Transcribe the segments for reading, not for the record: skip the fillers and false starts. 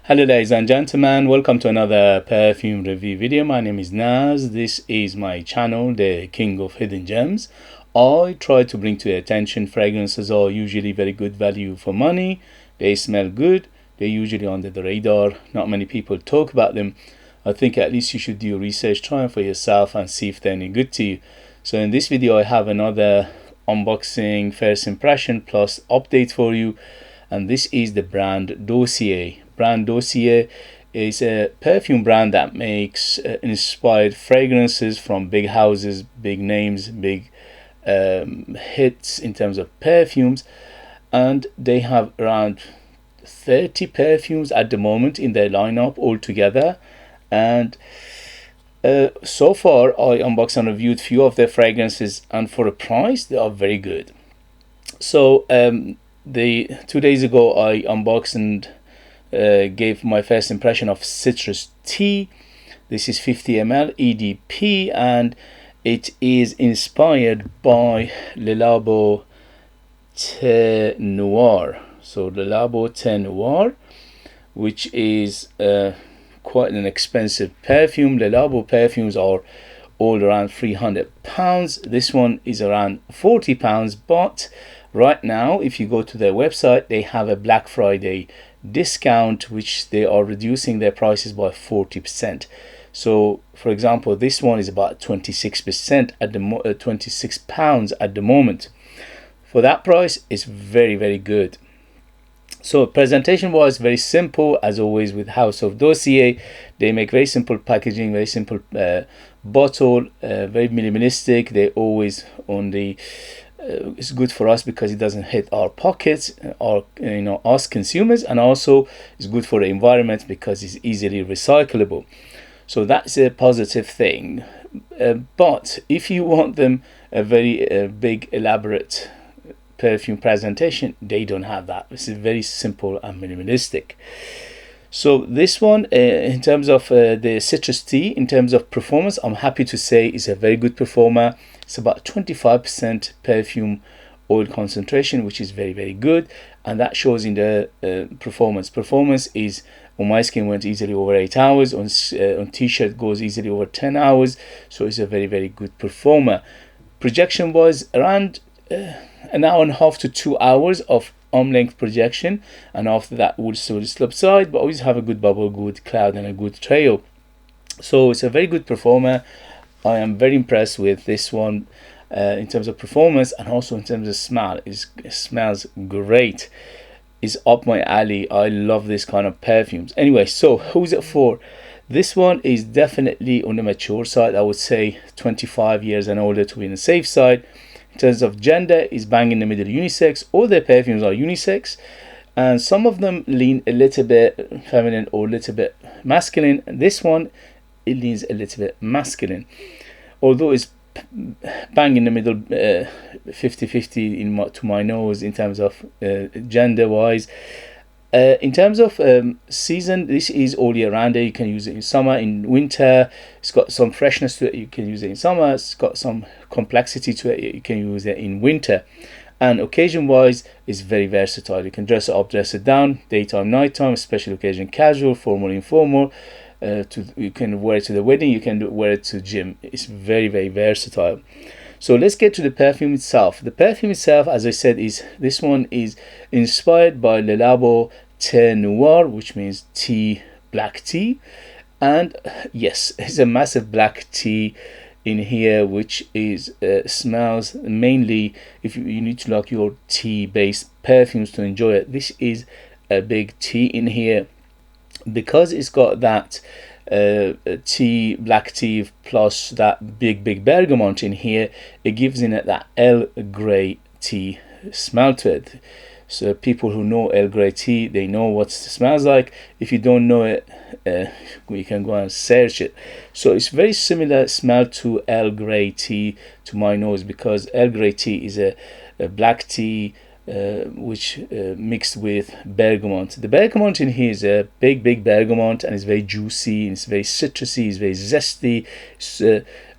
Hello ladies and gentlemen, welcome to another perfume review video. My name is Naz. This is my channel, the King of Hidden Gems. I try to bring to your attention fragrances are usually very good value for money. They smell good. They're usually under the radar. Not many people talk about them. I think at least you should do your research, try them for yourself and see if they're any good to you. So in this video I have another unboxing, first impression plus update for you. And this is the brand Dossier. Brand Dossier is a perfume brand that makes inspired fragrances from big houses, big names, big hits in terms of perfumes, and they have around 30 perfumes at the moment in their lineup altogether. And so far I unboxed and reviewed few of their fragrances, and for a price they are very good. So 2 days ago I unboxed and gave my first impression of citrus tea. This is 50ml EDP, and it is inspired by Le Labo Thé Noir. So Le Labo Thé Noir, which is quite an expensive perfume. Le Labo perfumes are all around £300. This one is around £40, but right now if you go to their website they have a Black Friday discount, which they are reducing their prices by 40%. So for example, this one is about 26% at the £26 at the moment. For that price, it's very good. So presentation was very simple as always with House of Dossier. They make very simple packaging, very simple bottle, very minimalistic. They always on the it's good for us because it doesn't hit our pockets, or us consumers, and also it's good for the environment because it's easily recyclable. So that's a positive thing. But if you want them a very big elaborate perfume presentation, they don't have that. This is very simple and minimalistic. So this one, in terms of the citrus tea, in terms of performance, I'm happy to say is a very good performer. It's about 25% perfume oil concentration, which is very good, and that shows in the performance. Performance is on my skin went easily over 8 hours, on t-shirt goes easily over 10 hours, so it's a very good performer. Projection was around an hour and a half to 2 hours of arm length projection, and after that would slowly subside, but always have a good bubble, good cloud, and a good trail. So it's a very good performer. I am very impressed with this one in terms of performance, and also in terms of smell. It smells great. It's up my alley. I love this kind of perfumes. Anyway, so who's it for? This one is definitely on the mature side. I would say 25 years and older to be on the safe side. In terms of gender, is bang in the middle, unisex. All their perfumes are unisex, and some of them lean a little bit feminine or a little bit masculine. This one, it leans a little bit masculine, although it's bang in the middle, 50-50 to my nose in terms of gender wise. In terms of season, this is all year round. You can use it in summer, in winter. It's got some freshness to it, you can use it in summer. It's got some complexity to it, you can use it in winter. And occasion wise, it's very versatile. You can dress it up, dress it down, daytime, nighttime, special occasion, casual, formal, informal. You can wear it to the wedding, you can wear it to gym. It's very versatile. So let's get to the perfume itself. The perfume itself, as I said, this one is inspired by Le Labo Thé Noir, which means tea, black tea. And yes, it's a massive black tea in here, which is smells mainly, if you need to like your tea based perfumes to enjoy it, this is a big tea in here. Because it's got that tea, black tea, plus that big bergamot in here, it gives in it that Earl Grey tea smell to it. So people who know Earl Grey tea, they know what it smells like. If you don't know it, you can go and search it. So it's very similar smell to Earl Grey tea to my nose, because Earl Grey tea is a black tea which mixed with bergamot. The bergamot in here is a big bergamot, and it's very juicy, and it's very citrusy, it's very zesty,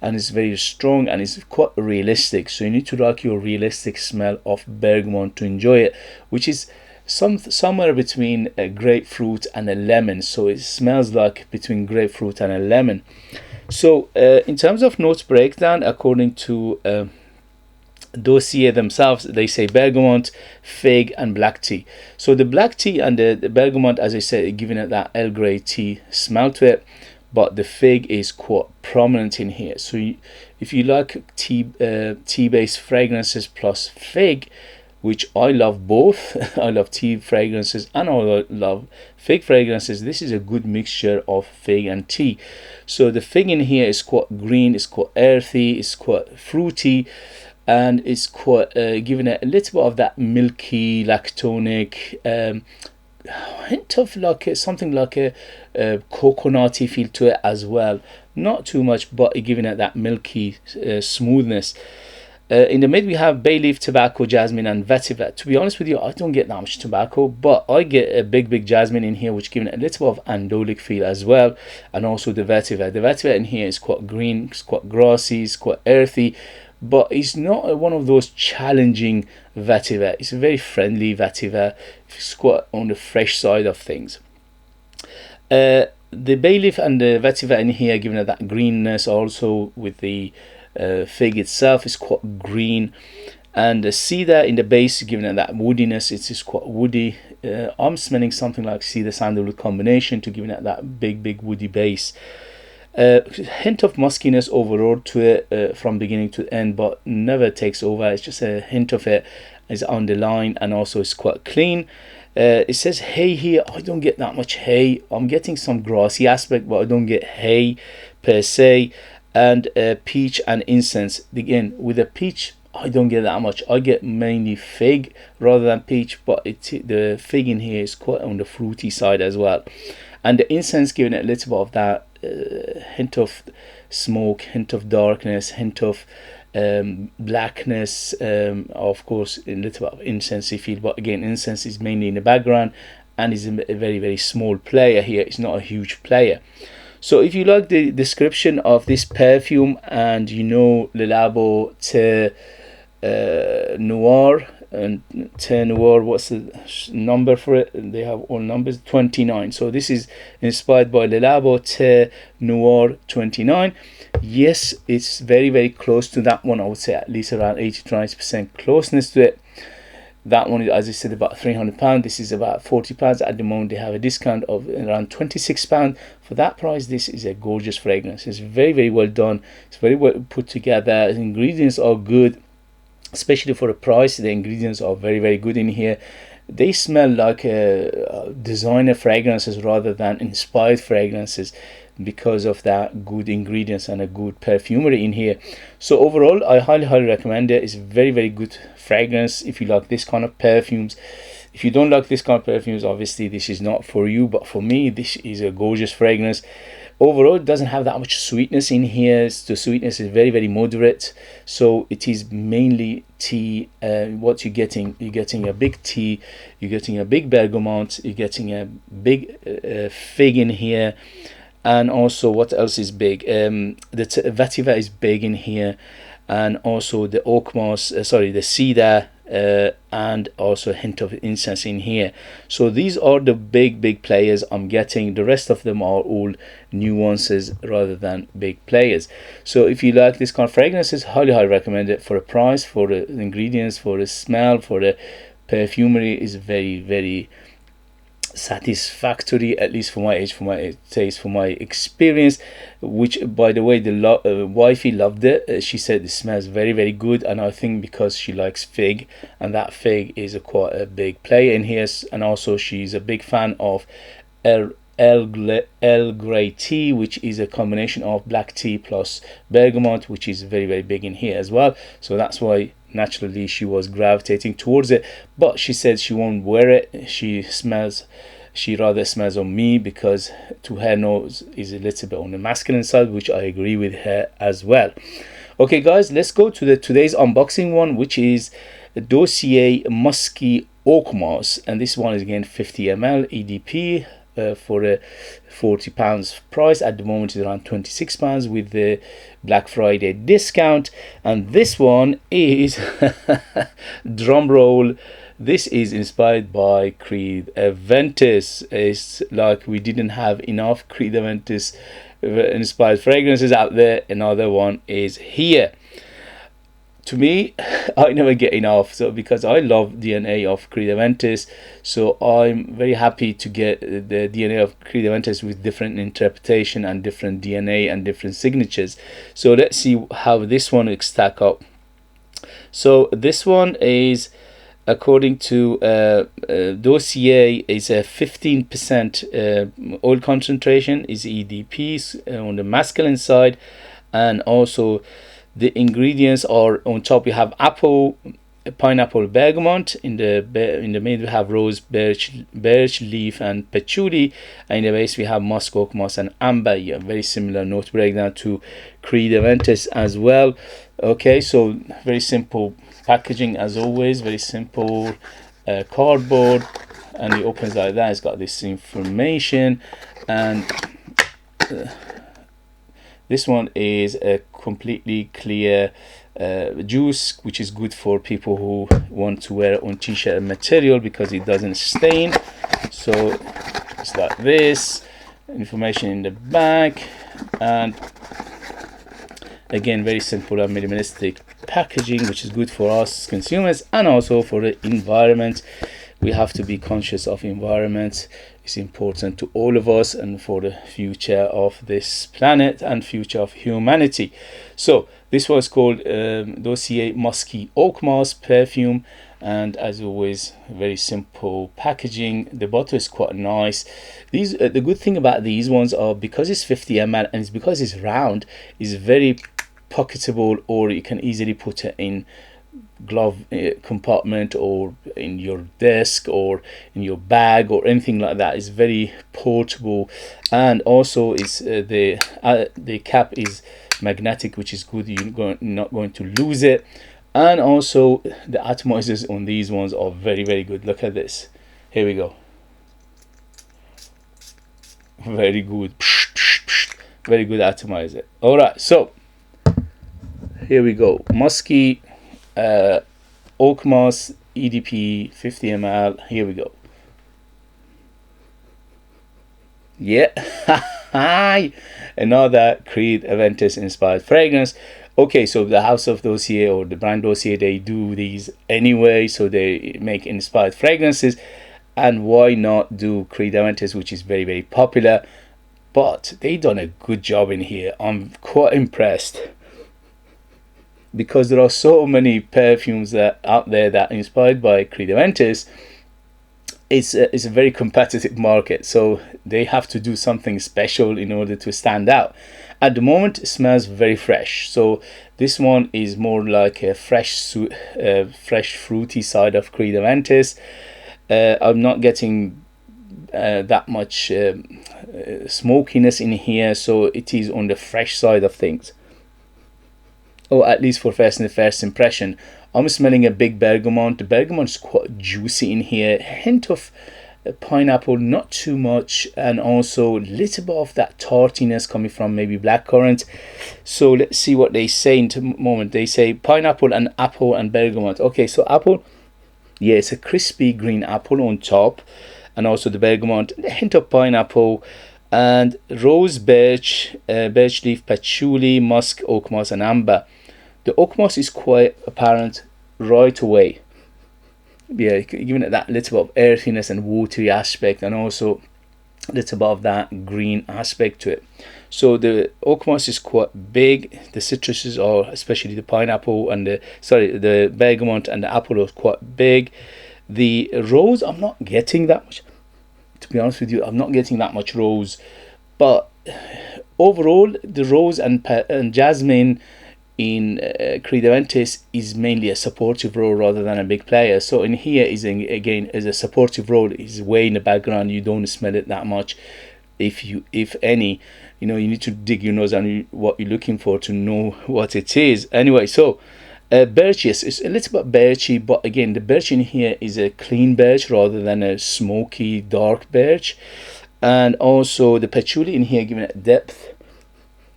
and it's very strong, and it's quite realistic. So you need to like your realistic smell of bergamot to enjoy it, which is somewhere between a grapefruit and a lemon. So it smells like between grapefruit and a lemon. So in terms of notes breakdown, according to Dossier themselves, they say bergamot, fig, and black tea. So the black tea and the bergamot, as I said, giving it that Earl Grey tea smell to it, but the fig is quite prominent in here. So if you like tea-based fragrances plus fig, which I love both, I love tea fragrances and I love fig fragrances, this is a good mixture of fig and tea. So the fig in here is quite green, it's quite earthy, it's quite fruity, and it's quite giving it a little bit of that milky, lactonic hint of like something like a coconutty feel to it as well. Not too much, but giving it that milky smoothness. In the mid we have bay leaf, tobacco, jasmine, and vetiver. To be honest with you, I don't get that much tobacco, but I get a big jasmine in here, which giving it a little bit of andolic feel as well, and also the vetiver. The vetiver in here is quite green, it's quite grassy, it's quite earthy, but it's not one of those challenging vetiver. It's a very friendly vetiver. It's quite on the fresh side of things. The bay leaf and the vetiver in here giving it that greenness, also with the fig itself is quite green, and the cedar in the base giving it that woodiness. It's just quite woody. I'm smelling something like cedar sandalwood combination to giving it that big woody base. Hint of muskiness overall to it from beginning to end, but never takes over. It's just a hint of it is on the line, and also it's quite clean. It says hay here. I don't get that much hay. I'm getting some grassy aspect, but I don't get hay per se. And peach and incense. Again, with the peach, I don't get that much. I get mainly fig rather than peach, but the fig in here is quite on the fruity side as well. And the incense giving it a little bit of that hint of smoke, hint of darkness, hint of blackness, of course a little bit of incense feel, but again, incense is mainly in the background and is a very small player here. It's not a huge player. So if you like the description of this perfume, and you know Le Labo Thé Noir, and Thé Noir, what's the number for it? They have all numbers, 29. So this is inspired by Le Labo Thé Noir 29. Yes, it's very close to that one. I would say at least around 80 to 90% closeness to it. That one, as I said, about £300. This is about £40 at the moment. They have a discount of around £26 for that price. This is a gorgeous fragrance. It's very well done. It's very well put together. The ingredients are good, especially for the price. The ingredients are very good in here. They smell like designer fragrances rather than inspired fragrances, because of that good ingredients and a good perfumery in here. So overall, I highly recommend it. It's very good fragrance if you like this kind of perfumes. If you don't like this kind of perfumes, obviously this is not for you, but for me this is a gorgeous fragrance. Overall, it doesn't have that much sweetness in here. The sweetness is very moderate, so it is mainly tea. What you're getting a big tea, you're getting a big bergamot, you're getting a big fig in here. And also, what else is big? The vetiver is big in here, and also the oakmoss, the cedar, and also a hint of incense in here. So these are the big players I'm getting. The rest of them are all nuances rather than big players. So if you like this kind of fragrances, highly recommend it. For a price, for the ingredients, for the smell, for the perfumery, is very satisfactory, at least for my age, for my taste, for my experience. Which, by the way, the wifey loved it. She said it smells very good, and I think because she likes fig, and that fig is quite a big player in here. And also she's a big fan of Earl Grey tea, which is a combination of black tea plus bergamot, which is very big in here as well. So that's why naturally she was gravitating towards it, but she said she won't wear it. She rather smells on me, because to her nose is a little bit on the masculine side, which I agree with her as well. Okay guys, let's go to today's unboxing one, which is Dossier Musky Oakmoss, and this one is again 50ml EDP for a £40 price. At the moment is around £26 with the Black Friday discount. And this one is drum roll, This is inspired by Creed Aventus. It's like we didn't have enough Creed Aventus inspired fragrances out there. Another one is here. To me, I never get enough, so because I love DNA of Creed Aventus, so I'm very happy to get the DNA of Creed Aventus with different interpretation and different DNA and different signatures. So let's see how this one will stack up. So this one is, according to Dossier, is a 15% oil concentration, is EDPs on the masculine side, and also the ingredients are on top. We have apple, pineapple, bergamot. In the middle we have rose, birch leaf, and patchouli. And in the base we have musk, oakmoss, and amber. Yeah, very similar note breakdown to Creed Aventus as well. Okay, so very simple packaging as always. Very simple cardboard, and it opens like that. It's got this information, and this one is a completely clear juice, which is good for people who want to wear on t-shirt material because it doesn't stain. So it's like this, information in the back, and again very simple and minimalistic packaging, which is good for us consumers and also for the environment. We have to be conscious of environment. It's important to all of us and for the future of this planet and future of humanity. So this was called Dossier Musky Oakmoss perfume, and as always very simple packaging. The bottle is quite nice. These the good thing about these ones are, because it's 50 ml and it's because it's round, is very pocketable, or you can easily put it in glove compartment or in your desk or in your bag or anything like that. It's very portable, and also it's the cap is magnetic, which is good. You're not going to lose it. And also the atomizers on these ones are very, very good. Look at this. Here we go. Very good. Very good atomizer. All right, so here we go. Musky Oakmoss EDP 50 ml. Here we go. Yeah. Another Creed Aventus inspired fragrance. Okay, so the house of Dossier or the brand Dossier, they do these anyway, so they make inspired fragrances, and why not do Creed Aventus, which is very, very popular. But they done a good job in here. I'm quite impressed, because there are so many perfumes that out there that are inspired by Creed Aventus. It's a very competitive market, so they have to do something special in order to stand out. At the moment, it smells very fresh, so this one is more like a fresh fruity side of Creed Aventus. I'm not getting that much smokiness in here, so it is on the fresh side of things, or at least for first impression. I'm smelling a big bergamot. The bergamot is quite juicy in here, hint of pineapple, not too much, and also a little bit of that tartiness coming from maybe blackcurrant. So let's see what they say in a moment. They say pineapple and apple and bergamot. Okay, so apple, yeah, it's a crispy green apple on top, and also the bergamot, a hint of pineapple, and rose, birch leaf, patchouli, musk, oakmoss, and amber. The oakmoss is quite apparent right away. Yeah, giving it that little bit of earthiness and watery aspect, and also a little bit of that green aspect to it. So the oakmoss is quite big. The citruses are, especially the pineapple and the bergamot and the apple, are quite big. The rose, I'm not getting that much. To be honest with you, I'm not getting that much rose. But overall, the rose and jasmine in Creed Aventus is mainly a supportive role rather than a big player. So in here is again is a supportive role. Is way in the background. You don't smell it that much, if any. You know, you need to dig your nose on what you're looking for to know what it is. Anyway, so birch, yes, it's a little bit birchy, but again, the birch in here is a clean birch rather than a smoky dark birch. And also the patchouli in here giving it depth,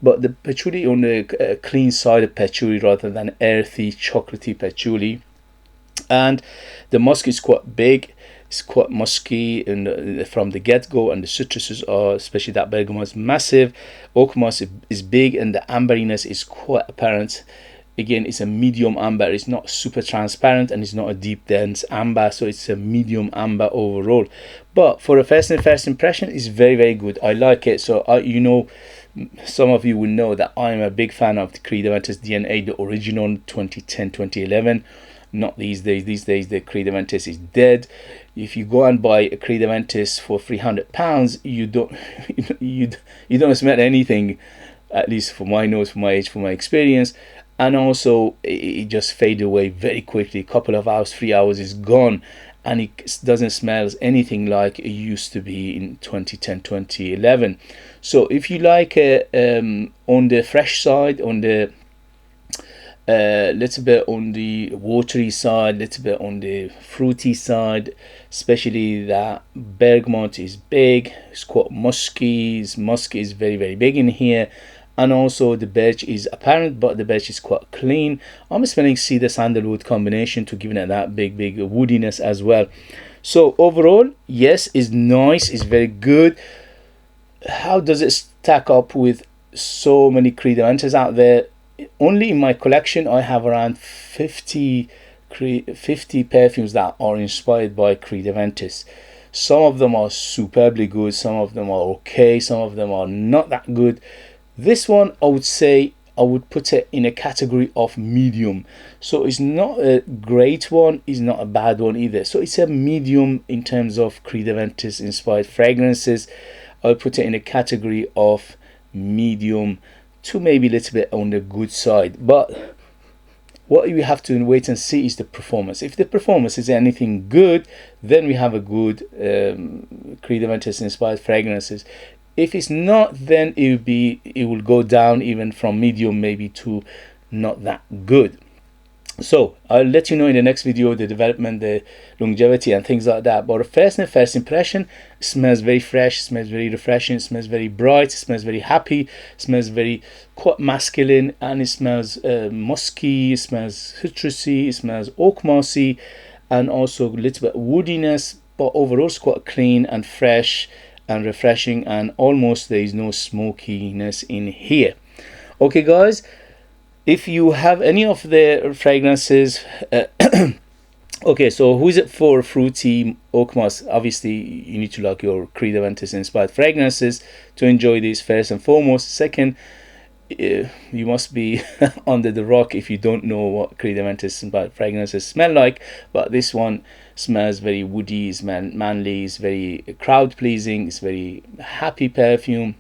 but the patchouli on the clean side of patchouli rather than earthy chocolatey patchouli. And the musk is quite big, it's quite musky, and from the get-go, and the citruses are, especially that bergamot, is massive. Oakmoss is big, and the amberiness is quite apparent. Again, it's a medium amber, it's not super transparent, and it's not a deep dense amber, so it's a medium amber overall. But for a first impression, it's very, very good. I like it. So you know, some of you will know that I'm a big fan of the Creed Aventus DNA, the original 2010 2011. Not these days. These days the Creed Aventus is dead. If you go and buy a Creed Aventus for £300, you don't smell anything, at least for my nose, for my age, for my experience. And also it just fades away very quickly. A couple of hours, 3 hours is gone, and it doesn't smell anything like it used to be in 2010 2011. So if you like on the fresh side, on the little bit on the watery side, little bit on the fruity side, especially that bergamot is big, it's quite musky. Musk is very, very big in here, and also the birch is apparent, but the birch is quite clean. I'm smelling cedar sandalwood combination to give it that big woodiness as well. So overall, yes, it's nice, it's very good. How does it stack up with so many Creed Aventus out there? Only in my collection I have around 50 perfumes that are inspired by Creed Aventus. Some of them are superbly good, some of them are okay, some of them are not that good. This one, I would say, I would put it in a category of medium. So it's not a great one, it's not a bad one either. So it's a medium in terms of Creed Aventus inspired fragrances. I would put it in a category of medium to maybe a little bit on the good side. But what you have to wait and see is the performance. If the performance is anything good, then we have a good Creed Aventus inspired fragrances. If it's not, then it will go down even from medium maybe to not that good. So I'll let you know in the next video the development, the longevity and things like that. But first impression, it smells very fresh, it smells very refreshing, it smells very bright, it smells very happy, it smells very quite masculine, and it smells musky, it smells citrusy, it smells oakmossy, and also a little bit woodiness. But overall it's quite clean and fresh and refreshing, and almost there is no smokiness in here. Okay guys, if you have any of the fragrances, okay, so who is it for? Fruity Oakmoss. Obviously you need to like your Creed Aventus inspired fragrances to enjoy these first and foremost. Second, you must be under the rock if you don't know what Creed Aventus inspired fragrances smell like. But this one smells very woody, it's manly, it's very crowd pleasing, it's very happy perfume.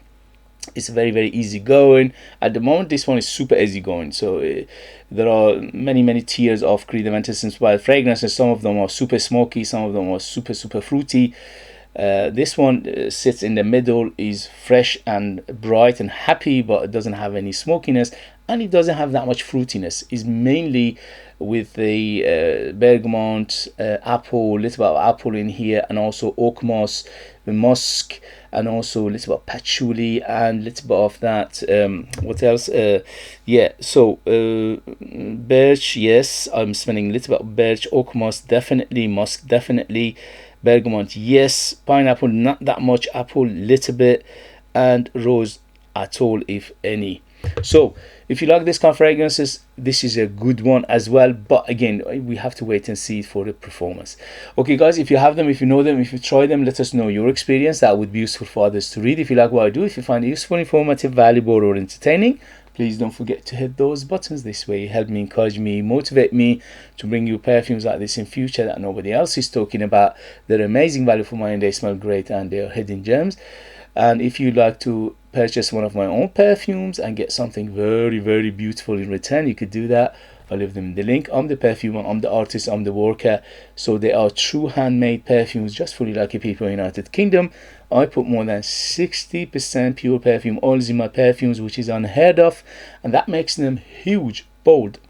It's very, very easy going. At the moment this one is super easy going. So there are many tiers of Creed Aventus inspired fragrances. Some of them are super smoky, some of them are super fruity. This one sits in the middle, is fresh and bright and happy, but it doesn't have any smokiness, and it doesn't have that much fruitiness. It's mainly with the bergamot, apple, little bit of apple in here, and also oakmoss, the musk, and also a little bit of patchouli, and a little bit of that what else, yeah, so birch, yes, I'm smelling a little bit of birch, oakmoss definitely, musk definitely, bergamot yes, pineapple not that much, apple little bit, and rose at all if any. So if you like this kind of fragrances, this is a good one as well, but again we have to wait and see for the performance. Okay guys, if you have them, if you know them, if you try them, let us know your experience. That would be useful for others to read. If you like what I do, if you find it useful, informative, valuable or entertaining, please don't forget to hit those buttons. This way you help me, encourage me, motivate me to bring you perfumes like this in future that nobody else is talking about. They're amazing value for money, they smell great, and they're hidden gems. And if you'd like to purchase one of my own perfumes and get something very beautiful in return, you could do that. I'll leave them in the link. I'm the perfumer, I'm the artist, I'm the worker. So they are true handmade perfumes just for the lucky people in the United Kingdom. I put more than 60% pure perfume oils in my perfumes, which is unheard of, and that makes them huge, bold,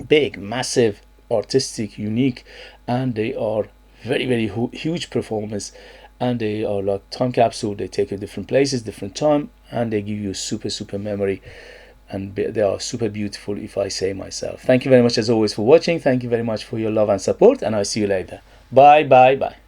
big, massive, artistic, unique, and they are very huge performers. And they are like time capsule. They take you different places, different time, and they give you super memory. and they are super beautiful, if I say myself. Thank you very much as always for watching. Thank you very much for your love and support, and I'll see you later. Bye bye bye.